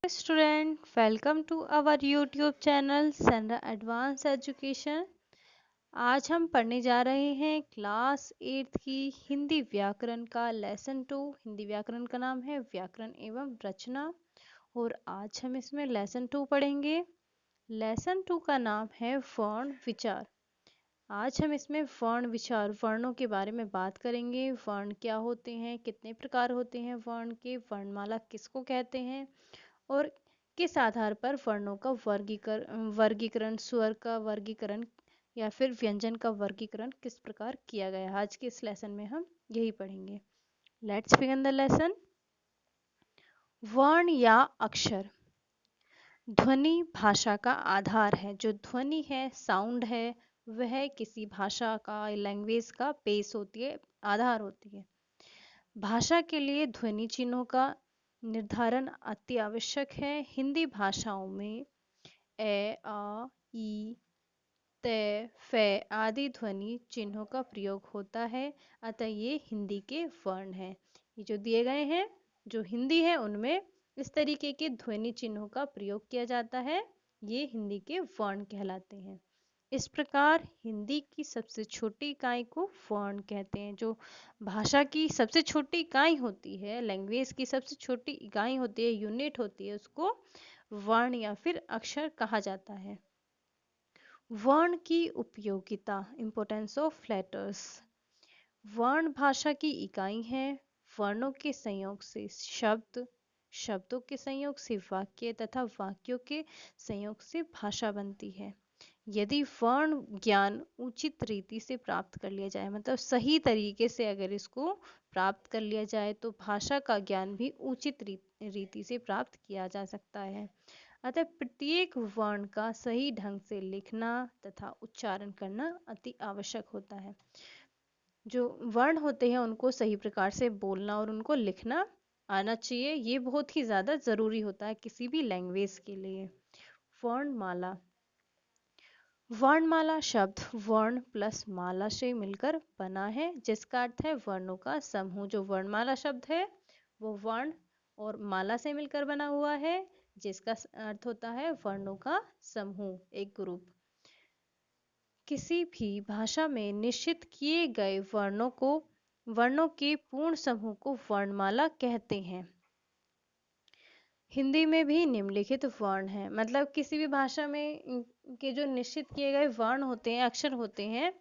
Student, welcome to our YouTube channel Sandra Advanced Education। आज हम पढ़ने जा रहे हैं क्लास 8 की हिंदी व्याकरण का लेसन 2। हिंदी व्याकरण का नाम है व्याकरण एवं रचना और आज हम इसमें लेसन 2 पढ़ेंगे। लेसन 2 का नाम है वर्ण विचार। आज हम इसमें वर्ण विचार वर्णों के बारे में बात करेंगे। वर्ण क्या होते हैं, कितने प्रकार होते हैं वर्ण के, वर्णमाला किसको कहते हैं और किस आधार पर वर्णों का वर्गीकरण स्वर का वर्गीकरण या फिर व्यंजन का वर्गीकरण किस प्रकार किया गया है। आज के इस लेसन में हम यही पढ़ेंगे। Let's begin the lesson. वर्ण या अक्षर ध्वनि भाषा का आधार है। जो ध्वनि है, साउंड है, वह किसी भाषा का, लैंग्वेज का बेस होती है, आधार होती है। भाषा के लिए ध्वनि चिन्हों का निर्धारण अति आवश्यक है। हिंदी भाषाओं में ए, आ, ई, ते, फे आदि ध्वनि चिन्हों का प्रयोग होता है, अतः ये हिंदी के वर्ण हैं। ये जो दिए गए हैं, जो हिंदी है उनमें इस तरीके के ध्वनि चिन्हों का प्रयोग किया जाता है, ये हिंदी के वर्ण कहलाते हैं। इस प्रकार हिंदी की सबसे छोटी इकाई को वर्ण कहते हैं। जो भाषा की सबसे छोटी इकाई होती है, लैंग्वेज की सबसे छोटी इकाई होती है, यूनिट होती है, उसको वर्ण या फिर अक्षर कहा जाता है। वर्ण की उपयोगिता, इम्पोर्टेंस ऑफ लेटर्स। वर्ण भाषा की इकाई है। वर्णों के संयोग से शब्द, शब्दों के संयोग से वाक्य तथा वाक्यों के संयोग से भाषा बनती है। यदि वर्ण ज्ञान उचित रीति से प्राप्त कर लिया जाए, मतलब सही तरीके से अगर इसको प्राप्त कर लिया जाए, तो भाषा का ज्ञान भी उचित रीति से प्राप्त किया जा सकता है। अतः प्रत्येक वर्ण का सही ढंग से लिखना तथा उच्चारण करना अति आवश्यक होता है। जो वर्ण होते हैं उनको सही प्रकार से बोलना और उनको लिखना आना चाहिए। ये बहुत ही ज़्यादा ज़रूरी होता है किसी भी लैंग्वेज के लिए। वर्णमाला। वर्णमाला शब्द वर्ण प्लस माला से मिलकर बना है, जिसका अर्थ है वर्णों का समूह। जो वर्णमाला शब्द है वो वर्ण और माला से मिलकर बना हुआ है, जिसका अर्थ होता है वर्णों का समूह, एक ग्रुप। किसी भी भाषा में निश्चित किए गए वर्णों के पूर्ण समूह को वर्णमाला कहते हैं। हिंदी में भी निम्नलिखित वर्ण हैं, मतलब किसी भी भाषा में के जो निश्चित किए गए वर्ण होते हैं, अक्षर होते हैं,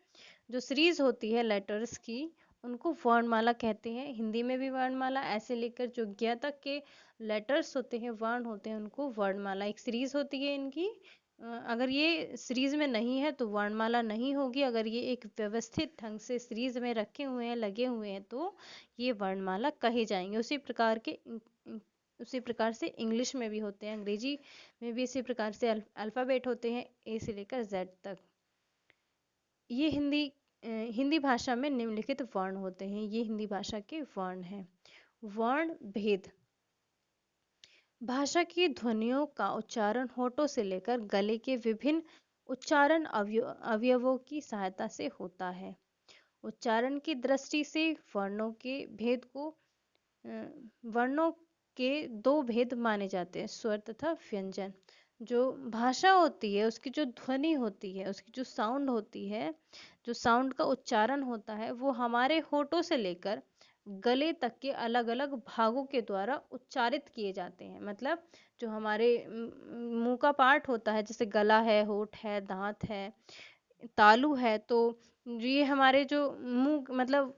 जो सीरीज होती है लेटर्स की, उनको वर्णमाला कहते हैं। हिंदी में भी वर्णमाला, ऐसे लेकर जो ज्ञ तक के लेटर्स होते हैं, वर्ण होते हैं, उनको वर्णमाला, एक सीरीज होती है इनकी। अगर ये सीरीज में नहीं है तो वर्णमाला नहीं होगी। अगर ये एक व्यवस्थित ढंग से सीरीज में रखे हुए हैं, लगे हुए हैं, तो ये वर्णमाला कहे जाएंगे। उसी प्रकार से इंग्लिश में भी होते हैं, अंग्रेजी में भी इसी प्रकार से अल्फ़ाबेट होते हैं, ए से लेकर जेड तक। ये हिंदी भाषा में निम्नलिखित वर्ण होते हैं। ये हिंदी भाषा के वर्ण हैं। वर्ण भेद। भाषा की ध्वनियों का उच्चारण होठों से लेकर गले के विभिन्न उच्चारण अवयवों की सहायता से होता है। उच्चारण की दृष्टि से वर्णों के दो भेद माने जाते हैं, स्वर तथा व्यंजन। जो भाषा होती है, उसकी जो ध्वनि होती है, उसकी जो साउंड होती है, जो साउंड का उच्चारण होता है, वो हमारे होठों से लेकर गले तक के अलग अलग भागों के द्वारा उच्चारित किए जाते हैं। मतलब जो हमारे मुंह का पार्ट होता है, जैसे गला है, होठ है, दांत है, तालु है, तो ये हमारे जो मुंह, मतलब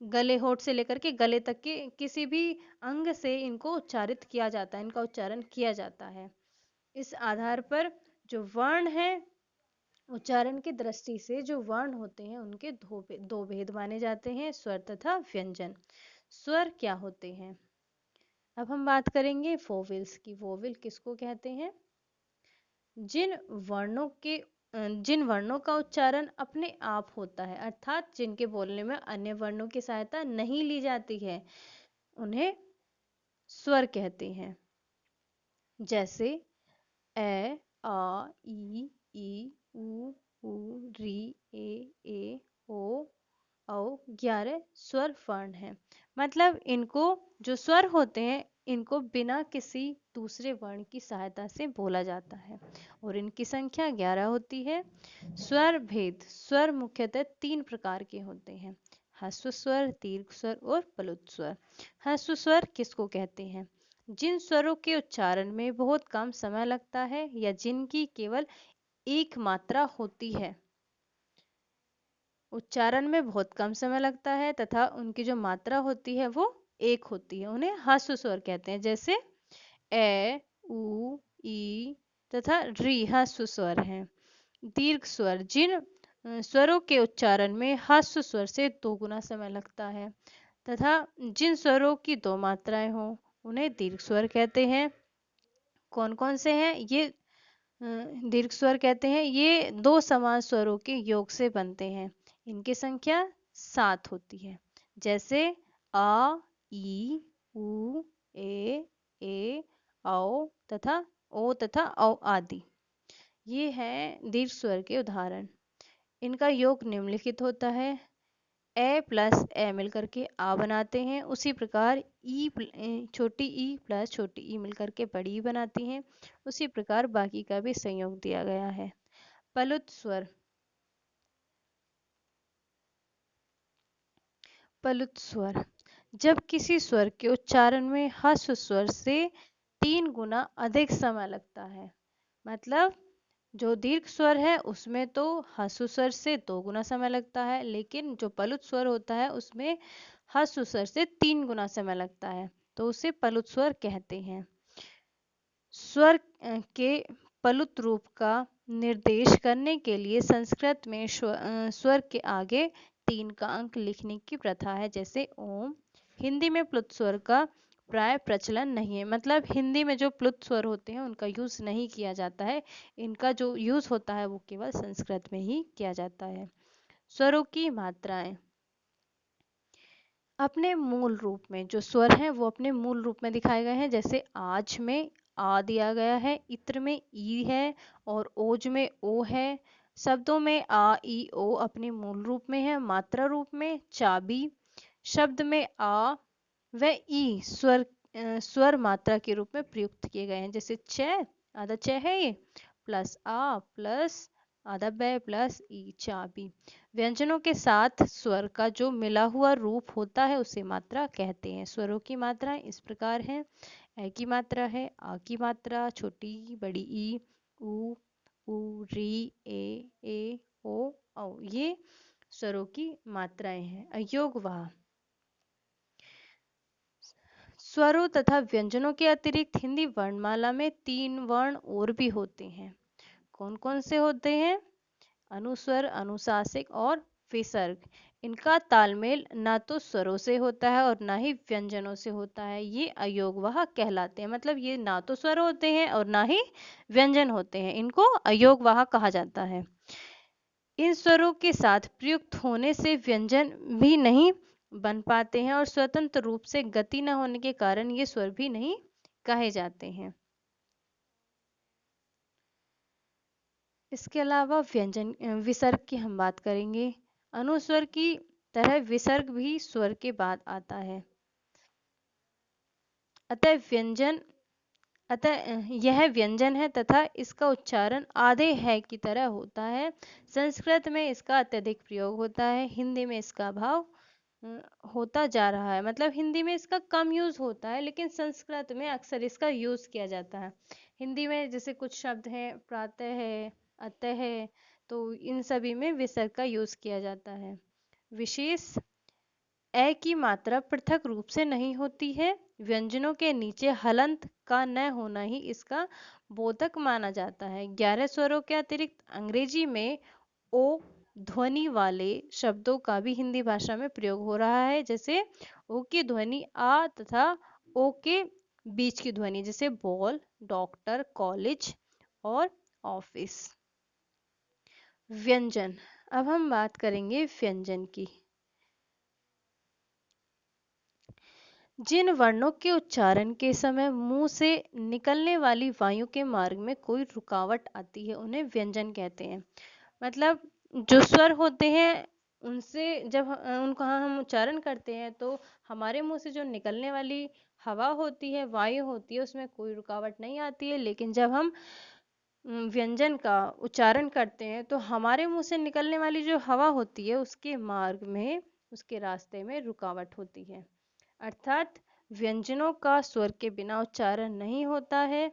गले, होठ से लेकर के गले तक के किसी भी अंग से इनको उच्चारित किया जाता है, इनका उच्चारण किया जाता है। इस आधार पर जो वर्ण है, उच्चारण की दृष्टि से जो वर्ण होते हैं, उनके दो भेद माने जाते हैं, स्वर तथा व्यंजन। स्वर क्या होते हैं? अब हम बात करेंगे वोवेल्स की। वोवेल किसको कहते हैं? जिन जिन वर्णों का उच्चारण अपने आप होता है, अर्थात जिनके बोलने में अन्य वर्णों की सहायता नहीं ली जाती है, उन्हें स्वर कहते हैं। जैसे ए, आ, ई, उ, ऊ, री, ए, ओ, औ 11 स्वर वर्ण हैं। मतलब इनको जो स्वर होते हैं इनको बिना किसी दूसरे वर्ण की सहायता से बोला जाता है और इनकी संख्या 11 होती है। स्वर भेद, स्वर मुख्यतः 3 प्रकार के होते हैं, ह्रस्व स्वर, दीर्घ स्वर और प्लुत स्वर। ह्रस्व स्वर किसको कहते हैं? जिन स्वरों के उच्चारण में बहुत कम समय लगता है या जिनकी केवल एक मात्रा होती है, उच्चारण में बहुत कम समय लगता है तथा उनकी जो मात्रा होती है वो एक होती है, उन्हें ह्रस्व स्वर कहते हैं। जैसे ए, उ, ई तथा री ह्रस्व स्वर हैं। दीर्घ स्वर, जिन स्वरों के उच्चारण में ह्रस्व स्वर से 2 गुना समय लगता है तथा जिन स्वरों की 2 मात्राएं हों उन्हें दीर्घ स्वर कहते हैं। कौन कौन से हैं ये दीर्घ स्वर कहते हैं? ये 2 समान स्वरों के योग से बनते हैं। इनकी संख्या 7 होती है। जैसे आ, ई, उ, ए, औ तथा औ आदि। ये हैं दीर्घ स्वर के उदाहरण। इनका योग निम्नलिखित होता है। ए प्लस ए मिलकर के आ बनाते हैं, उसी प्रकार छोटी ई प्लस छोटी ई मिलकर के बड़ी ई बनाती हैं। उसी प्रकार बाकी का भी संयोग दिया गया है। प्लुत स्वर, प्लुत स्वर, जब किसी स्वर के उच्चारण में ह्रस्व स्वर से 3 गुना अधिक समय लगता है। मतलब जो दीर्घ स्वर है उसमें तो ह्रस्व स्वर से 2 गुना समय लगता है, लेकिन जो प्लुत स्वर होता है उसमें ह्रस्व स्वर से 3 गुना समय लगता है, तो उसे प्लुत स्वर कहते हैं। स्वर के प्लुत रूप का निर्देश करने के लिए संस्कृत में स्वर के आगे 3 का अंक लिखने की प्रथा है, जैसे ओम। हिंदी में प्लुत स्वर का प्राय प्रचलन नहीं है। मतलब हिंदी में जो प्लुत स्वर होते हैं उनका यूज नहीं किया जाता है, इनका जो यूज होता है वो केवल संस्कृत में ही किया जाता है। स्वरों की मात्राएं, अपने मूल रूप में जो स्वर हैं वो अपने मूल रूप में दिखाए गए हैं। जैसे आज में आ दिया गया है, इत्र में ई है और ओज में ओ है। शब्दों में आ, ई, ओ अपने मूल रूप में है। मात्रा रूप में चाबी, शब्द में आ व ई स्वर मात्रा के रूप में प्रयुक्त किए गए हैं। जैसे च, आधा च है ये, प्लस आ प्लस आधा ब प्लस ई, चाबी। व्यंजनों के साथ स्वर का जो मिला हुआ रूप होता है उसे मात्रा कहते हैं। स्वरों की मात्रा इस प्रकार है। ए की मात्रा है, आ की मात्रा, छोटी ई, बड़ी ई, उ, री, ए, ओ, औ। ये स्वरों की मात्राएं हैं। अयोग वाह, स्वरों तथा व्यंजनों के अतिरिक्त हिंदी वर्णमाला में 3 वर्ण और भी होते हैं। कौन कौन से होते हैं? अनुस्वर, अनुशासिक और विसर्ग। इनका तालमेल ना तो स्वरों से होता है और ना ही व्यंजनों से होता है। ये अयोगवाह कहलाते हैं। मतलब ये ना तो स्वर होते हैं और ना ही व्यंजन होते हैं, इनको अयोगवाह कहा जाता है। इन स्वरों के साथ प्रयुक्त होने से व्यंजन भी नहीं बन पाते हैं और स्वतंत्र रूप से गति न होने के कारण ये स्वर भी नहीं कहे जाते हैं। इसके अलावा व्यंजन विसर्ग की हम बात करेंगे। अनुस्वर की तरह विसर्ग भी स्वर के बाद आता है। अतः व्यंजन यह व्यंजन है तथा इसका उच्चारण आधे है की तरह होता है। संस्कृत में इसका अत्यधिक प्रयोग होता है, हिंदी में इसका अभाव होता जा रहा है। मतलब हिंदी में इसका कम यूज होता है लेकिन संस्कृत में अक्सर इसका यूज किया जाता है। हिंदी में जैसे कुछ शब्द हैं, प्रातः है, अतः है, तो इन सभी में विसर्ग का यूज किया जाता है। विशेष ए की मात्रा पृथक रूप से नहीं होती है। व्यंजनों के नीचे हलंत का न होना ही इसका बोधक माना जाता है। 11 स्वरों के अतिरिक्त अंग्रेजी में ओ ध्वनि वाले शब्दों का भी हिंदी भाषा में प्रयोग हो रहा है। जैसे ओ की ध्वनि आ तथा ओ के बीच की ध्वनि, जैसे बॉल, डॉक्टर, कॉलेज और ऑफिस। व्यंजन, अब हम बात करेंगे व्यंजन की। जिन वर्णों के उच्चारण के समय मुंह से निकलने वाली वायु के मार्ग में कोई रुकावट आती है उन्हें व्यंजन कहते हैं। मतलब जो स्वर होते हैं उनसे जब उनका हम उच्चारण करते हैं तो हमारे मुंह से जो निकलने वाली हवा होती है, वायु होती है, उसमें कोई रुकावट नहीं आती है। लेकिन जब हम व्यंजन का उच्चारण करते हैं तो हमारे मुंह से निकलने वाली जो हवा होती है उसके मार्ग में, उसके रास्ते में रुकावट होती है। अर्थात व्यंजनों का स्वर के बिना उच्चारण नहीं होता है।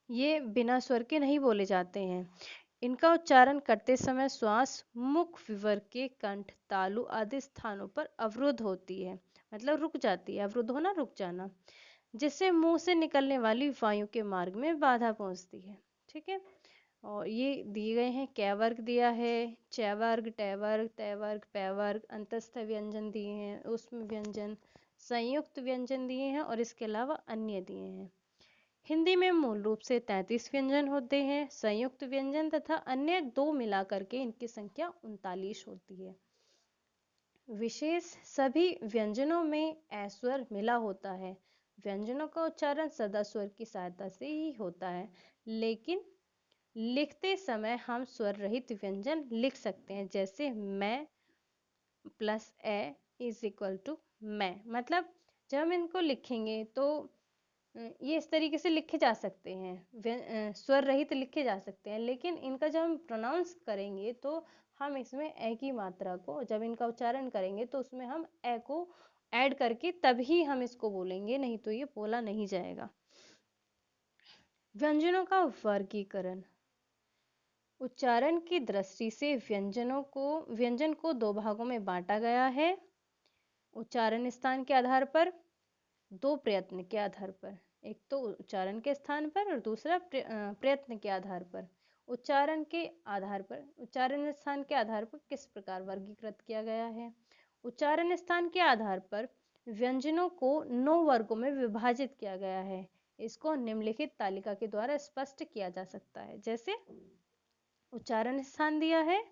ये बिना स्वर के नहीं बोले जाते हैं। इनका उच्चारण करते समय श्वास मुख विवर के कंठ, तालु आदि स्थानों पर अवरुद्ध होती है, मतलब रुक जाती है। अवरुद्ध होना, रुक जाना, जिससे मुंह से निकलने वाली वायु के मार्ग में बाधा पहुंचती है। ठीक है। और ये दिए गए हैं, कै वर्ग दिया है, च वर्ग, ट वर्ग, त वर्ग, पै वर्ग, अंतस्थ व्यंजन दिए हैं, उसमें व्यंजन, संयुक्त व्यंजन दिए हैं और इसके अलावा अन्य दिए हैं। हिंदी में मूल रूप से 33 व्यंजन होते हैं। संयुक्त व्यंजन तथा अन्य दो मिलाकर के इनकी संख्या 39 होती है। विशेष सभी व्यंजनों में ऐस्वर मिला होता है। व्यंजनों का उच्चारण सदा स्वर की सहायता से ही होता है, लेकिन लिखते समय हम स्वर रहित व्यंजन लिख सकते हैं, जैसे मैं plus A is equal to मैं। मतलब जब हम इनको लिखेंगे तो ये इस तरीके से लिखे जा सकते हैं, स्वर रहित लिखे जा सकते हैं। लेकिन इनका जब हम प्रोनाउंस करेंगे तो हम इसमें ए की मात्रा को, जब इनका उच्चारण करेंगे तो उसमें हम ए को ऐड करके तभी हम इसको बोलेंगे, नहीं तो ये बोला नहीं जाएगा। व्यंजनों का वर्गीकरण। उच्चारण की दृष्टि से व्यंजन को दो भागों में बांटा गया है। उच्चारण स्थान के आधार पर, दो प्रयत्न के आधार पर। एक तो उच्चारण के स्थान पर और दूसरा प्रयत्न के आधार पर। उच्चारण के आधार पर, उच्चारण स्थान के आधार पर किस प्रकार वर्गीकृत किया गया है। उच्चारण स्थान के आधार पर व्यंजनों को 9 वर्गों में विभाजित किया गया है। इसको निम्नलिखित तालिका के द्वारा स्पष्ट किया जा सकता है। जैसे उच्चारण स्थान दिया है,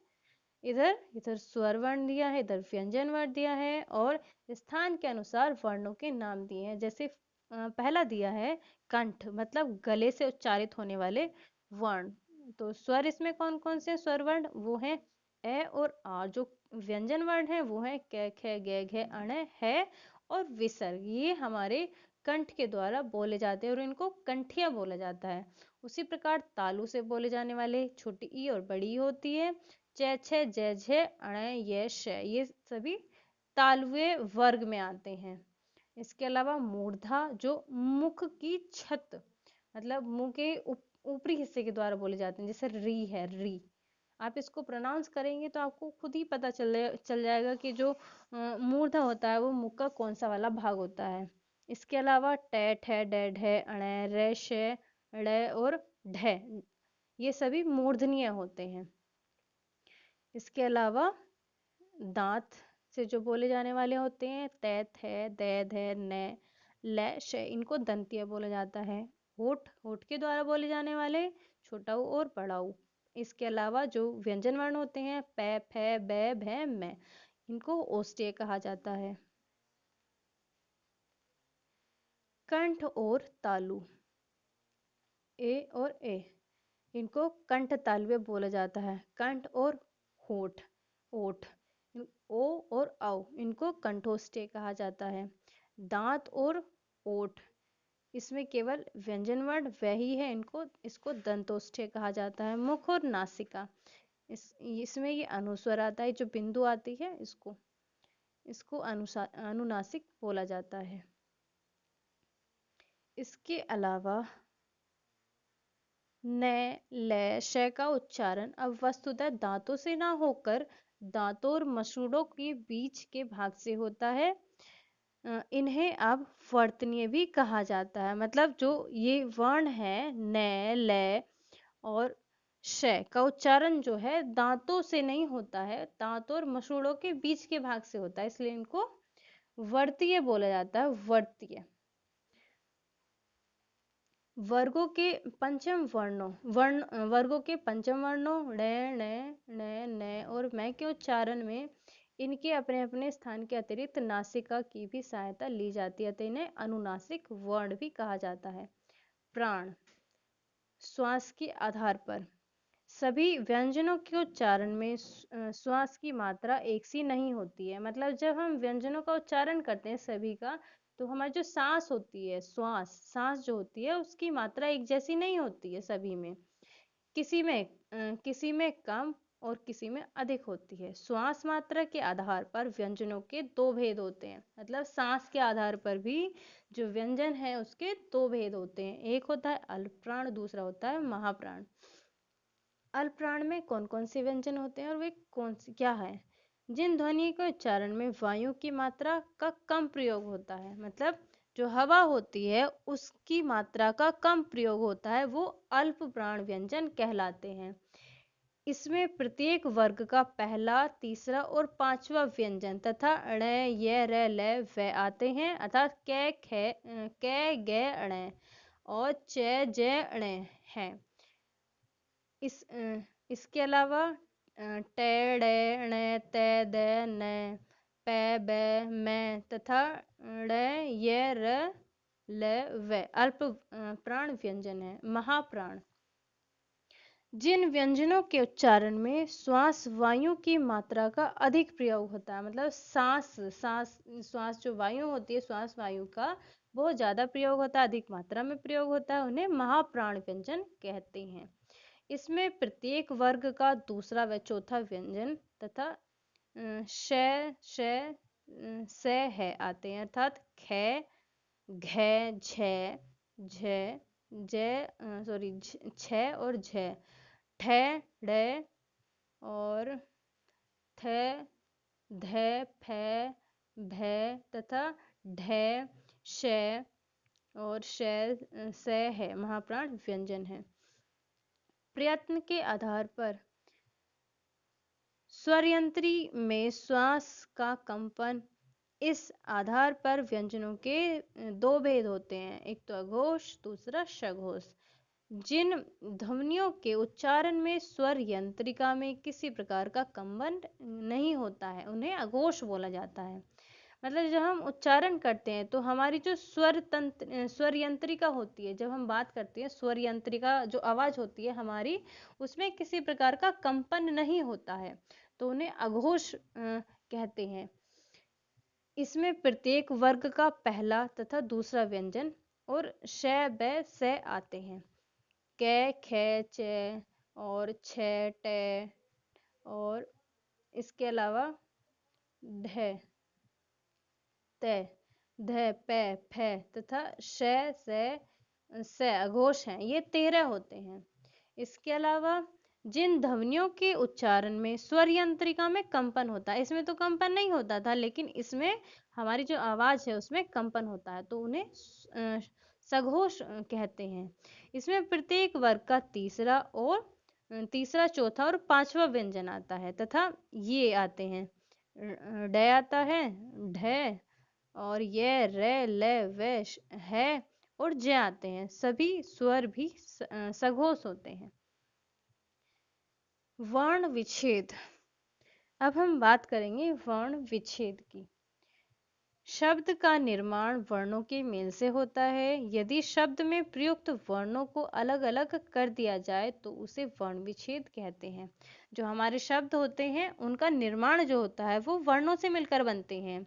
इधर इधर स्वर वर्ण दिया है, इधर व्यंजन वर्ण दिया है और स्थान के अनुसार वर्णों के नाम दिए हैं। जैसे पहला दिया है कंठ, मतलब गले से उच्चारित होने वाले वर्ण। तो स्वर इसमें कौन कौन से स्वर वर्ण, वो हैं ए और आ। जो व्यंजन वर्ण है वो है क, ख, ग, घ, अण, है और विसर्ग। ये हमारे कंठ के द्वारा बोले जाते हैं और इनको कंठिया बोला जाता है। उसी प्रकार तालु से बोले जाने वाले छोटी ई और बड़ी ई होती है। च, छ, ज, झ, अण, य, श, ये सभी तालुए वर्ग में आते हैं। इसके अलावा मूर्धा, जो मुख की छत, मतलब मुंह के ऊपरी हिस्से के द्वारा बोले जाते हैं। जैसे री है, री। आप इसको प्रोनाउंस करेंगे तो आपको खुद ही पता चल जाएगा कि जो मूर्धा होता है वो मुख का कौन सा वाला भाग होता है। इसके अलावा ट, ठ, ड, ढ, अण, र, श, ड़ और ढ, ये सभी मूर्धनीय होते हैं। इसके अलावा दांत से जो बोले जाने वाले होते हैं, तै, थ, दै, ध, न, ल, श, इनको दंतीय बोला जाता है। होठ, होठ के द्वारा बोले जाने वाले छोटा ऊ और बड़ा ऊ। इसके अलावा जो व्यंजन वर्ण होते हैं, पै, फै, बै, भै, मै, इनको ओष्ठ्य कहा जाता है। कंठ और तालु, ए और ए, इनको कंठ तालुए बोला जाता है। कंठ और होठ, ओठ, ओ और औ, इनको कंठोष्ठ्य कहा जाता है। दांत और ओठ, इसमें केवल व्यंजन वर्ण वही है, इसको दंतोष्ठ्य कहा जाता है। मुख और नासिका, इसमें ये अनुस्वर आता है, जो बिंदु आती है इसको अनुनासिक बोला जाता है। इसके अलावा न, ल, श का उच्चारण अब वस्तुतः दांतों से ना होकर दांतों और मसूड़ों के बीच के भाग से होता है। इन्हें अब वर्तनीय भी कहा जाता है। मतलब जो ये वर्ण है न, ल और श का उच्चारण जो है दांतों से नहीं होता है, दांतों और मसूड़ों के बीच के भाग से होता है, इसलिए इनको वर्तीय बोला जाता है। वर्तीय। वर्गों के पंचम वर्णों ण, ण, न, न और मैं के उच्चारण में इनके अपने अपने स्थान के अतिरिक्त नासिका की भी सहायता ली जाती है, तो इन्हें अनुनासिक वर्ण भी कहा जाता है। प्राण, श्वास के आधार पर सभी व्यंजनों के उच्चारण में श्वास की मात्रा एक सी नहीं होती है। मतलब जब हम व्यंजनों का उच्चारण करते हैं सभी का, तो हमारी जो सांस होती है, सांस जो होती है उसकी मात्रा एक जैसी नहीं होती है सभी में। किसी में कम और किसी में अधिक होती है। श्वास मात्रा के आधार पर व्यंजनों के दो भेद होते हैं। मतलब सांस के आधार पर भी जो व्यंजन है उसके दो भेद होते हैं। एक होता है अल्प प्राण, दूसरा होता है महाप्राण। अल्प प्राण में कौन कौन से व्यंजन होते हैं और वे कौन सी क्या है? जिन ध्वनि के उच्चारण में वायु की मात्रा का कम प्रयोग होता है, मतलब जो हवा होती है उसकी मात्रा का कम प्रयोग होता है, वो अल्प प्राण व्यंजन कहलाते हैं। इसमें प्रत्येक वर्ग का पहला, तीसरा और पांचवा व्यंजन तथा ण, य, र, ल, व आते हैं, अर्थात क, ख, क, ग, ण और च, ज, ण है। इसके अलावा ट, ड़, ण, त, द, न, प, ब, म तथा ड़, य, र, ल, व अल्प प्राण व्यंजन है। महाप्राण जिन व्यंजनों के उच्चारण में श्वास वायु की मात्रा का अधिक प्रयोग होता है, मतलब श्वास जो वायु होती है, श्वास वायु का बहुत ज्यादा प्रयोग होता है, अधिक मात्रा में प्रयोग होता है, उन्हें महाप्राण व्यंजन कहते हैं। इसमें प्रत्येक वर्ग का दूसरा व चौथा व्यंजन तथा श, श, स है आते हैं, अर्थात ख, घ, झ, झ, छ और झ, ठ, ड़ और थ, ध, फ, भ तथा ढ, श और स है, महाप्राण व्यंजन है। प्रयत्न के आधार पर स्वर यंत्री में श्वास का कंपन, इस आधार पर व्यंजनों के दो भेद होते हैं, एक तो अघोष, दूसरा सघोष। जिन ध्वनियों के उच्चारण में स्वर यंत्रिका में किसी प्रकार का कंपन नहीं होता है, उन्हें अघोष बोला जाता है। मतलब जब हम उच्चारण करते हैं तो हमारी जो स्वर यंत्रिका होती है, जब हम बात करते हैं स्वर यंत्रिका जो आवाज होती है हमारी, उसमें किसी प्रकार का कंपन नहीं होता है, तो उन्हें अघोष कहते हैं। इसमें प्रत्येक वर्ग का पहला तथा दूसरा व्यंजन और श, ब, स आते हैं। क, ख, च और छ, ट और इसके अलावा ढ, त, ध, प, फ तथा श, स अघोष हैं। ये 13 होते हैं। इसके अलावा जिन ध्वनियों के उच्चारण में स्वर यंत्रिका में कंपन होता है, इसमें तो कंपन नहीं होता था, लेकिन इसमें हमारी जो आवाज है उसमें कंपन होता है, तो उन्हें सघोष कहते हैं। इसमें प्रत्येक वर्ग का तीसरा, चौथा और पांचवा व्यंजन आता है तथा ये आते हैं, ड आता है, ढ और ये, र, ल, व है और ज आते हैं। सभी स्वर भी सघोष होते हैं। वर्ण विच्छेद। अब हम बात करेंगे वर्ण विच्छेद की। शब्द का निर्माण वर्णों के मेल से होता है। यदि शब्द में प्रयुक्त वर्णों को अलग अलग कर दिया जाए तो उसे वर्ण विच्छेद कहते हैं। जो हमारे शब्द होते हैं उनका निर्माण जो होता है वो वर्णों से मिलकर बनते हैं,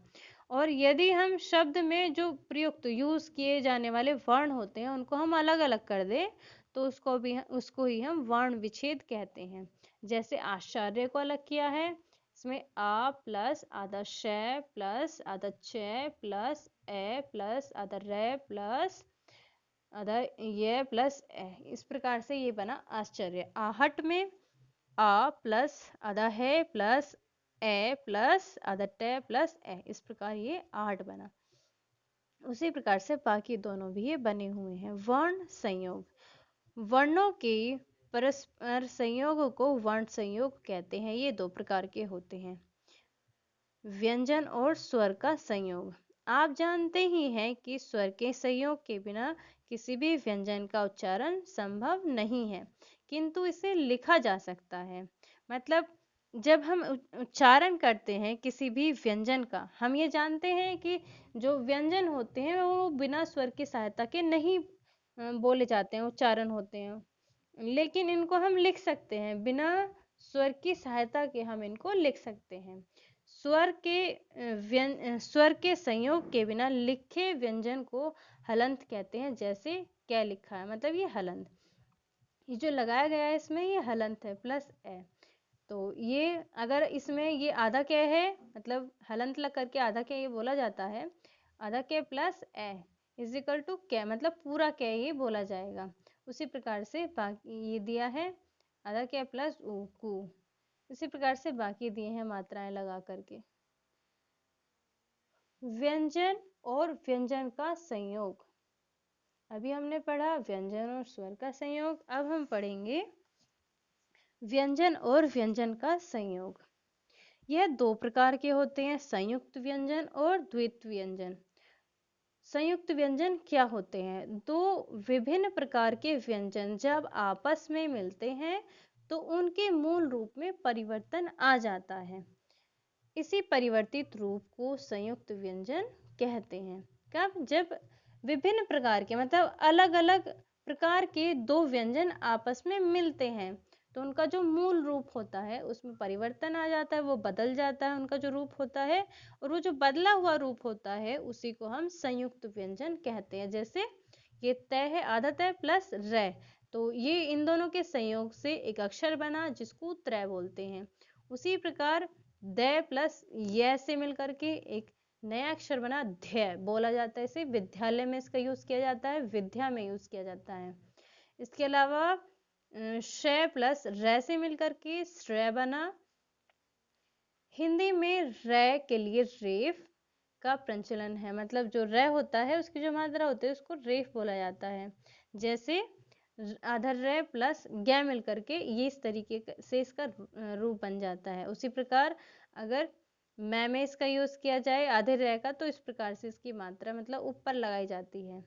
और यदि हम शब्द में जो प्रयुक्त यूज किए जाने वाले वर्ण होते हैं उनको हम अलग अलग कर दें तो उसको ही हम वर्ण विच्छेद कहते हैं। जैसे आश्चर्य को अलग किया है, इसमें आ प्लस आधा श प्लस आधा च प्लस ए प्लस आधा र प्लस आधा ये प्लस ए, इस प्रकार से ये बना आश्चर्य। आहट में आ प्लस आधा है प्लस ए प्लस आधा ट प्लस ए, इस प्रकार ये आहट बना। उसी प्रकार से बाकी दोनों भी ये बने हुए हैं। वर्ण संयोग। वर्णों के परस्पर संयोग को वर्ण संयोग कहते हैं। ये दो प्रकार के होते हैं, व्यंजन और स्वर का संयोग। आप जानते ही हैं कि स्वर के संयोग के बिना किसी भी व्यंजन का उच्चारण संभव नहीं है, किंतु इसे लिखा जा सकता है। मतलब जब हम उच्चारण करते हैं किसी भी व्यंजन का, हम ये जानते हैं कि जो व्यंजन होते हैं वो बिना स्वर की सहायता के नहीं बोले जाते हैं, उच्चारण होते हैं। लेकिन इनको हम लिख सकते हैं बिना स्वर की सहायता के, हम इनको लिख सकते हैं। स्वर के संयोग के बिना लिखे व्यंजन को हलंत कहते हैं। जैसे कै लिखा है, मतलब ये हलंत, ये जो लगाया गया है इसमें ये हलंत है प्लस ए। तो ये अगर इसमें ये आधा कै है, मतलब हलंत लग करके आधा कै ये बोला जाता है, आधा कै plus A is equal to कै, मतलब पूरा कै ये बोला जाएगा। उसी प्रकार से बाकी ये दिया है आधा कै प्लस ऊ कु, इसी प्रकार से बाकी दिए हैं मात्राएं लगा करके। व्यंजन और व्यंजन का संयोग, अभी हमने पढ़ा व्यंजन और स्वर का संयोग, अब हम पढ़ेंगे व्यंजन और व्यंजन का संयोग। यह दो प्रकार के होते हैं, संयुक्त व्यंजन और द्वैत व्यंजन। संयुक्त व्यंजन क्या होते हैं? दो विभिन्न प्रकार के व्यंजन जब आपस में मिलते हैं तो उनके मूल रूप में परिवर्तन आ जाता है। इसी परिवर्तित रूप को संयुक्त व्यंजन कहते हैं। कब? जब विभिन्न प्रकार के, मतलब अलग अलग प्रकार के दो व्यंजन आपस में मिलते हैं तो उनका जो मूल रूप होता है उसमें परिवर्तन आ जाता है, वो बदल जाता है उनका जो रूप होता है, और वो जो बदला हुआ रूप होता है उसी को हम संयुक्त व्यंजन कहते हैं। जैसे ये तय है, आधा तय प्लस रै, तो ये इन दोनों के संयोग से एक अक्षर बना जिसको त्रय बोलते हैं। उसी प्रकार द प्लस य से मिलकर के एक नया अक्षर बना ध्य, बोला जाता है। इसे विद्यालय में इसका यूज किया जाता है, विद्या में यूज किया जाता है। इसके अलावा श प्लस रै से मिलकर के श्रेय बना। हिंदी में रै के लिए रेफ का प्रचलन है, मतलब जो रै होता है उसकी जो मात्रा होती है उसको रेफ बोला जाता है। जैसे आधा रै प्लस ग मिलकर के ये इस तरीके से इसका रूप बन जाता है। उसी प्रकार अगर मैं में इसका यूज किया जाए आधे रै का, तो इस प्रकार से इसकी मात्रा मतलब ऊपर लगाई जाती है।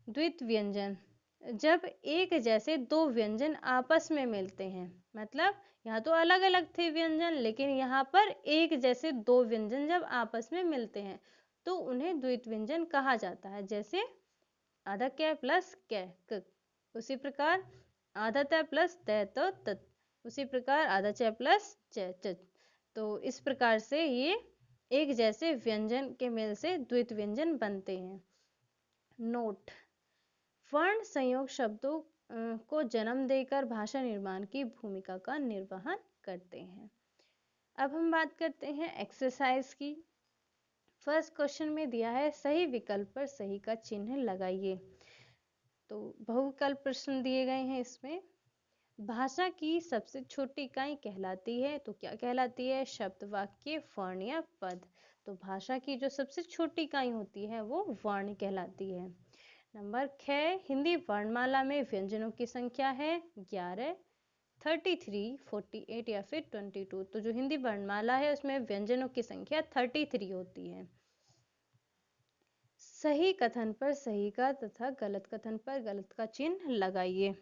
द्वित व्यंजन, जब एक जैसे दो व्यंजन आपस में मिलते हैं, मतलब यहाँ तो अलग अलग थे व्यंजन लेकिन यहाँ पर एक जैसे दो व्यंजन जब आपस में मिलते हैं तो उन्हें द्वित व्यंजन कहा जाता है। जैसे आधा कै प्लस कै क, उसी प्रकार आधा तय प्लस तय तो तत, उसी प्रकार आधा च प्लस च च। तो इस प्रकार से ये एक जैसे व्यंजन के मेल से द्वित व्यंजन बनते हैं। नोट, वर्ण संयोग शब्दों को जन्म देकर भाषा निर्माण की भूमिका का निर्वहन करते हैं। अब हम बात करते हैं एक्सरसाइज की। फर्स्ट क्वेश्चन में दिया है सही विकल्प पर सही का चिन्ह लगाइए। तो बहुविकल्प प्रश्न दिए गए हैं इसमें। भाषा की सबसे छोटी इकाई कहलाती है, तो क्या कहलाती है? शब्द, वाक्य, वर्ण या पद। तो भाषा की जो सबसे छोटी इकाई होती है वो वर्ण कहलाती है। नंबर 6, हिंदी वर्णमाला में व्यंजनों की संख्या है 11, 33, 48 या फिर 22। तो जो हिंदी वर्णमाला है उसमें व्यंजनों की संख्या 33 होती है। सही कथन पर सही का तथा गलत कथन पर गलत का चिन्ह लगाइए।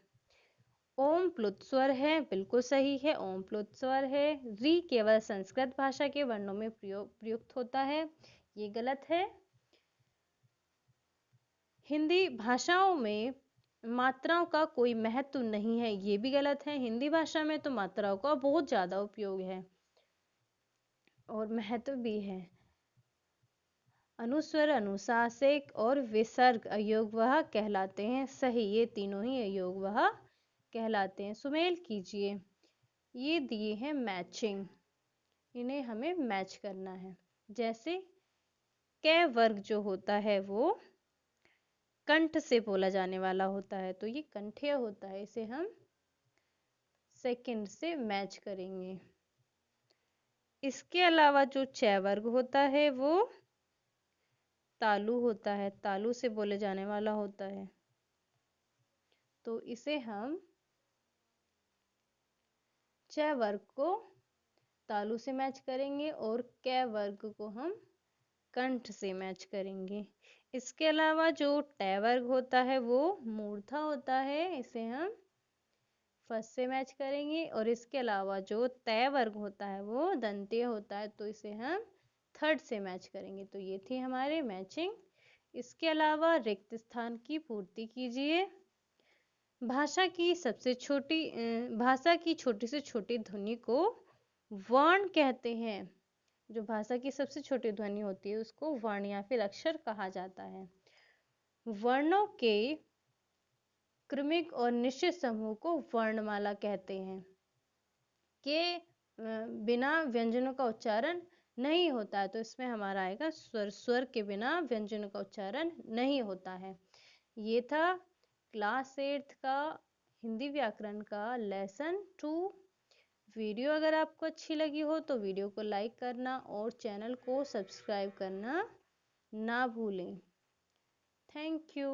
ओम प्लुत स्वर है, बिल्कुल सही है, ओम प्लुत स्वर है। री केवल संस्कृत भाषा के वर्णों में प्रयुक्त होता है, ये गलत है। हिंदी भाषाओं में मात्राओं का कोई महत्व नहीं है, ये भी गलत है। हिंदी भाषा में तो मात्राओं का बहुत ज्यादा उपयोग है और महत्व भी है। अनुस्वर, अनुशासिक और विसर्ग अयोगवह कहलाते हैं, सही, ये तीनों ही अयोगवह कहलाते हैं। सुमेल कीजिए, ये दिए हैं मैचिंग, इन्हें हमें मैच करना है। जैसे कै वर्ग जो होता है वो कंठ से बोला जाने वाला होता है, तो ये कंठ्य होता है, इसे हम सेकंड से मैच करेंगे। इसके अलावा जो च वर्ग होता है वो तालु होता है, तालु से बोले जाने वाला होता है, तो इसे हम च वर्ग को तालु से मैच करेंगे और कै वर्ग को हम कंठ से मैच करेंगे। इसके अलावा जो ट वर्ग होता है वो मूर्धा होता है, इसे हम फर्स्ट से मैच करेंगे। और इसके अलावा जो तय वर्ग होता है वो दंत्य होता है, तो इसे हम थर्ड से मैच करेंगे। तो ये थी हमारे मैचिंग। इसके अलावा रिक्त स्थान की पूर्ति कीजिए। भाषा की छोटी से छोटी ध्वनि को वर्ण कहते हैं। जो भाषा की सबसे छोटी ध्वनि होती है उसको वर्ण या फिर अक्षर कहा जाता है। वर्णों के क्रमिक और निश्चित समूह को वर्णमाला कहते हैं। के बिना व्यंजनों का उच्चारण नहीं होता है, तो इसमें हमारा आएगा स्वर। स्वर के बिना व्यंजनों का उच्चारण नहीं होता है। ये था क्लास 8 का हिंदी व्याकरण का लेसन 2। वीडियो अगर आपको अच्छी लगी हो तो वीडियो को लाइक करना और चैनल को सब्सक्राइब करना ना भूलें। Thank you.